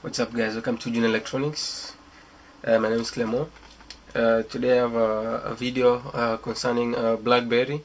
What's up, guys? Welcome to June Electronics. My name is Clement. Today I have a video concerning Blackberry.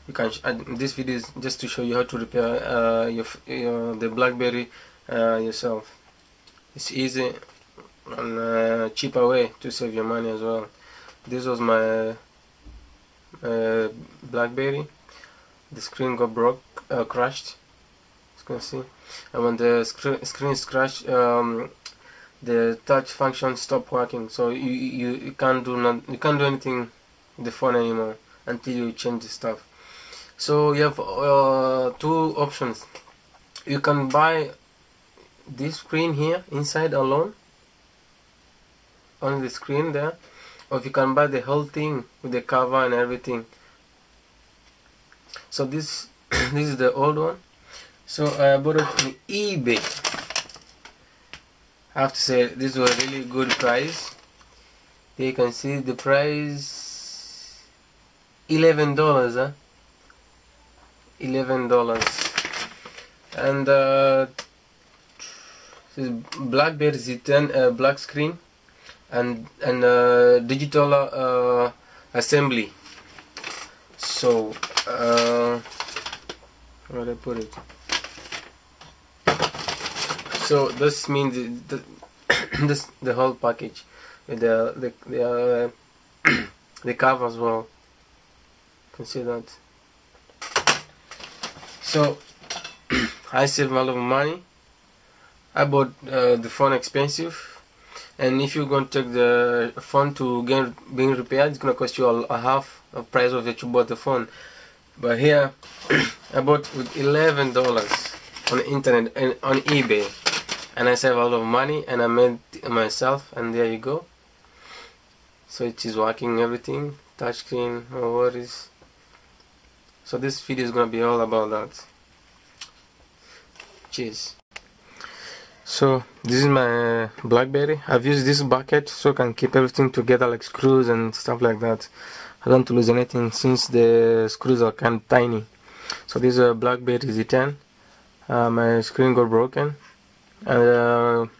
You can this video is just to show you how to repair the Blackberry yourself. It's easy and cheaper way to save your money as well. This was my Blackberry. The screen got crashed. As you can see, and when the screen is crashed, the touch function stopped working. So you can't do anything with the phone anymore until you change the stuff. So you have two options. You can buy this screen here inside alone, only the screen there, or you can buy the whole thing with the cover and everything. So this this is the old one. So I bought it on eBay. I have to say this was a really good price. There you can see the price, $11, huh? $11. And this is Blackberry Z10 black screen and digital assembly. So where did I put it? So this means the whole package with the cover as well. You can see that. So I saved a lot of money. I bought the phone expensive, and if you're going to take the phone to being repaired, it's gonna cost you a half of price of that you bought the phone. But here I bought with $11 on the internet and on eBay. And I saved a lot of money, and I made it myself, and there you go. So it is working, everything, touchscreen, no worries. So this video is gonna be all about that. Cheers. So this is my Blackberry. I've used this bucket so I can keep everything together, like screws and stuff like that. I don't want to lose anything since the screws are kind of tiny. So this is a Blackberry Z10. My screen got broken. And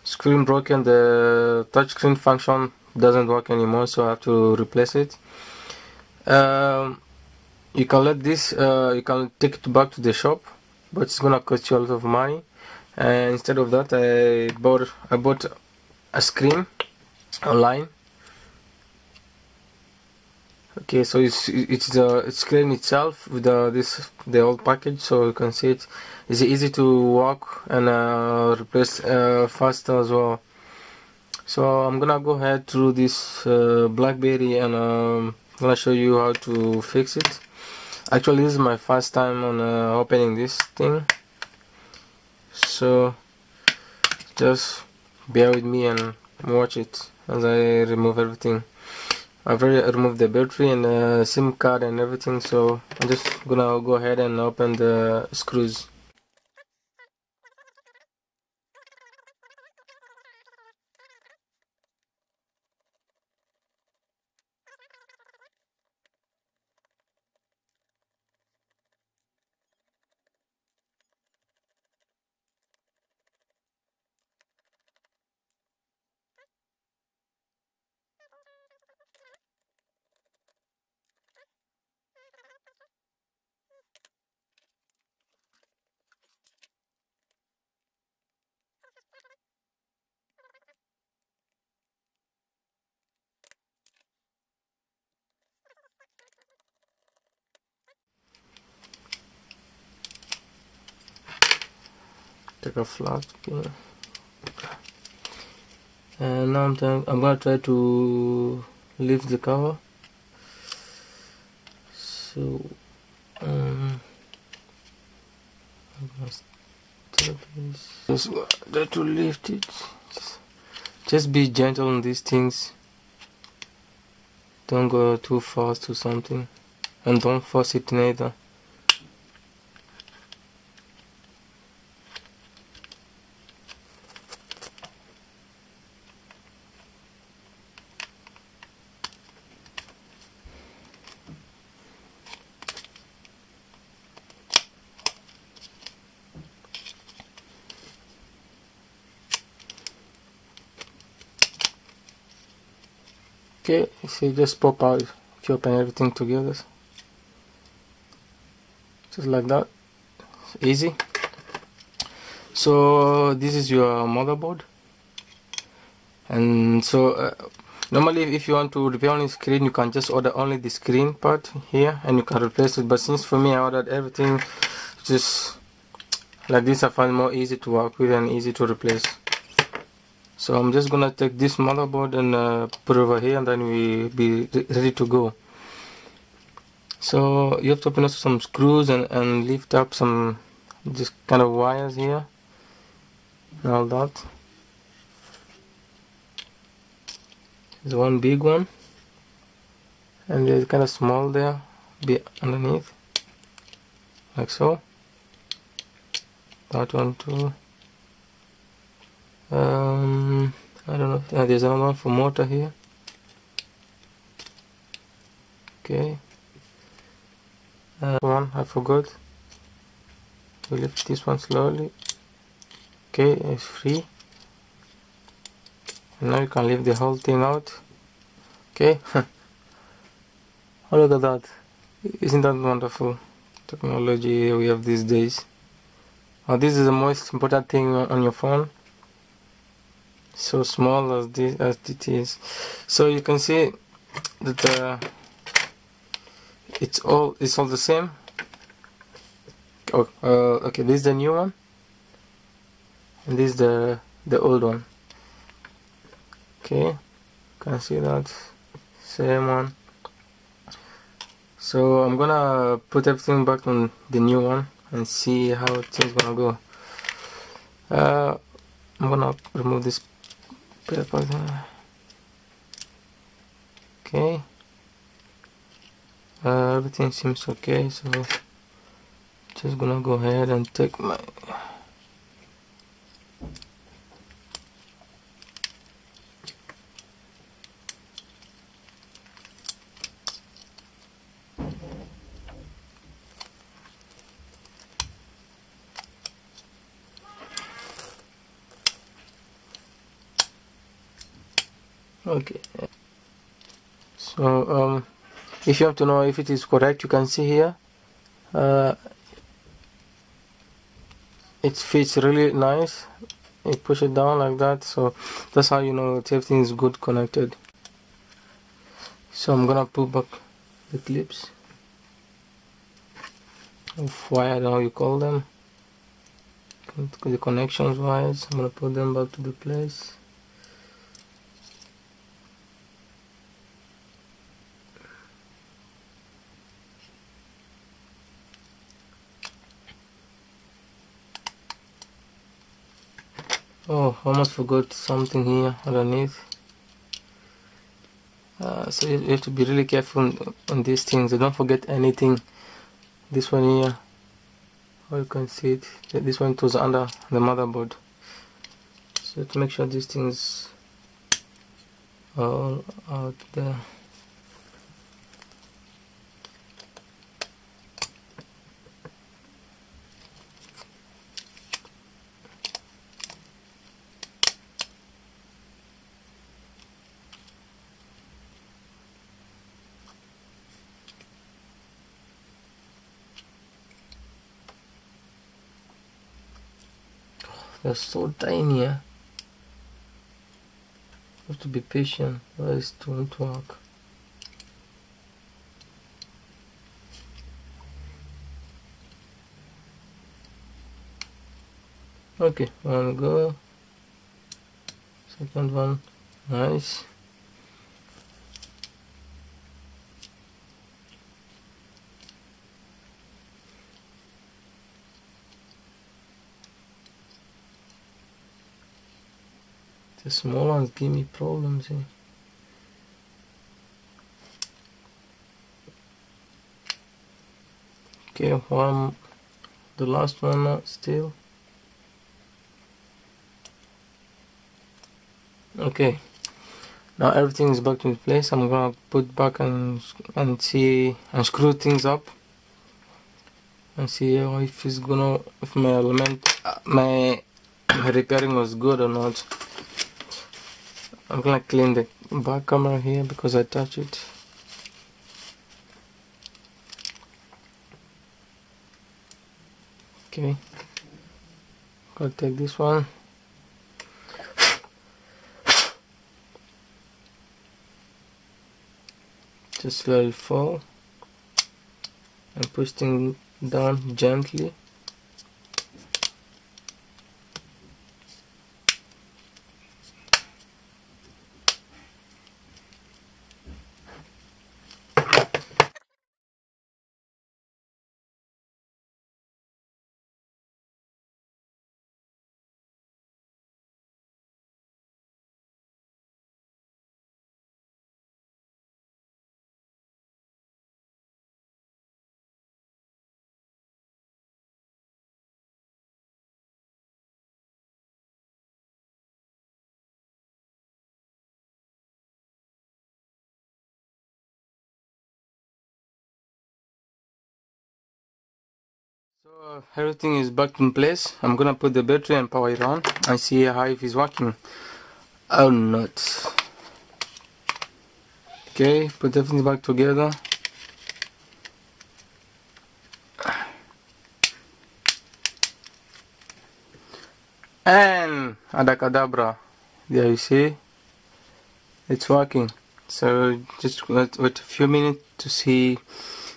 screen broken, the touchscreen function doesn't work anymore, so I have to replace it. You can let this, you can take it back to the shop, but it's gonna cost you a lot of money. And instead of that, I bought a screen online. Okay, so it's the screen itself with the old package, so you can see it. It's easy to work and replace faster as well. So I'm gonna go ahead through this Blackberry, and I'm gonna show you how to fix it. Actually, this is my first time on opening this thing, so just bear with me and watch it as I remove everything. I've already removed the battery and SIM card and everything, so I'm just gonna go ahead and open the screws. Take a flat pin, and now I'm gonna try to lift the cover. So I'm gonna start this. Just try to lift it. Just be gentle on these things. Don't go too fast or something, and don't force it neither. Okay, so you just pop out if you open everything together, just like that. It's easy. So this is your motherboard, and so normally if you want to repair only screen, you can just order only the screen part here and you can replace it, but since for me I ordered everything just like this, I find it more easy to work with and easy to replace. So I'm just gonna take this motherboard and put it over here, and then we be ready to go. So you have to open up some screws and lift up some just kind of wires here and all that. There's one big one and there's kind of small there underneath, like so. That one too. I don't know. Yeah, there's another one for motor here. Okay. One I forgot. We lift this one slowly. Okay, it's free. And now you can lift the whole thing out. Okay. Oh, look at that. Isn't that wonderful technology we have these days? Oh, this is the most important thing on your phone. So small as it is. So you can see that it's all the same. Oh, okay, this is the new one, and this is the old one. Okay, you can see that same one. So I'm gonna put everything back on the new one and see how things gonna go. I'm gonna remove this paper there. Okay. Everything seems okay, so just gonna go ahead and take my okay. So if you have to know if it is correct, you can see here it fits really nice. You push it down like that, so that's how you know that everything is good connected. So I'm gonna put back the clips of wire, I don't know how you call them, the connections wires. I'm gonna put them back to the place. Oh, almost forgot something here underneath. So you have to be really careful on these things. Don't forget anything. This one here, oh, you can see it. This one was under the motherboard. So to make sure these things are all out there. They're so tiny. You have to be patient, or it won't work. Okay, one go. Second one, nice. The small ones give me problems here. Okay, the last one still. Okay, now everything is back in place. I'm gonna put back and see and screw things up and see if it's gonna, if my element, my repairing was good or not. I'm gonna clean back camera here because I touched it. Okay, I'll take this one. Just let it fall and push things down gently. So everything is back in place. I'm gonna put the battery and power it on and see how it is working or not. Okay, put everything back together. And adacadabra, there you see, it's working. So just wait a few minutes to see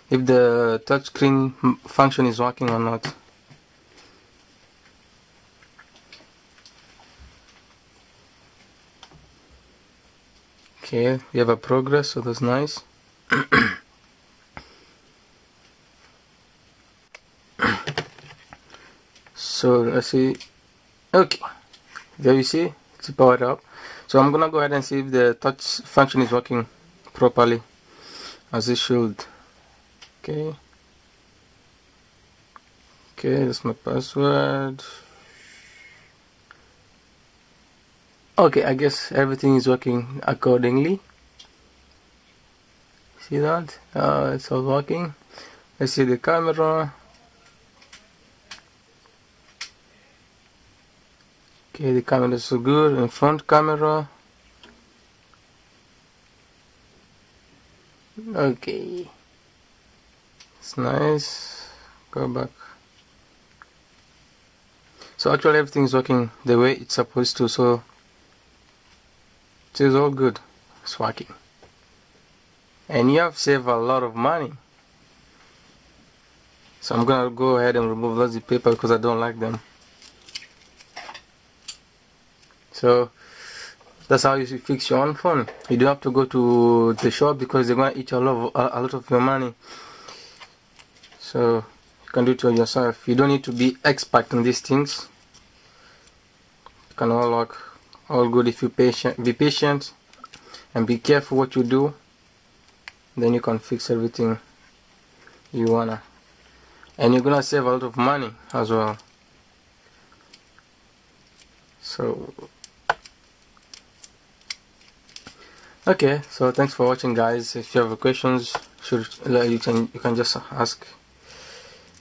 if the touchscreen function is working or not. Okay, we have a progress, so that's nice. So let's see. Okay, there you see, it's powered up. So I'm gonna go ahead and see if the touch function is working properly as it should. Okay, that's my password. Okay, I guess everything is working accordingly. See that? It's all working. Let's see the camera. Okay, the camera is so good. In front camera. Okay, it's nice. Go back. So actually everything is working the way it's supposed to, so it is all good. It's working. And you have saved a lot of money. So I'm gonna go ahead and remove lots of paper because I don't like them. So that's how you fix your own phone. You don't have to go to the shop because they're gonna eat a lot of your money. So you can do it yourself. You don't need to be expert in these things. It can all work all good if you be patient and be careful what you do. Then you can fix everything you wanna, and you're gonna save a lot of money as well. So okay, so thanks for watching, guys. If you have questions, you can just ask,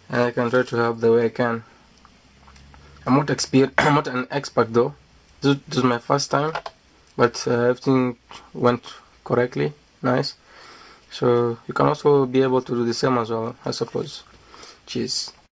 and I can try to help the way I can. I'm not an expert though. This is my first time, but everything went correctly, nice. So you can also be able to do the same as well, I suppose. Cheers.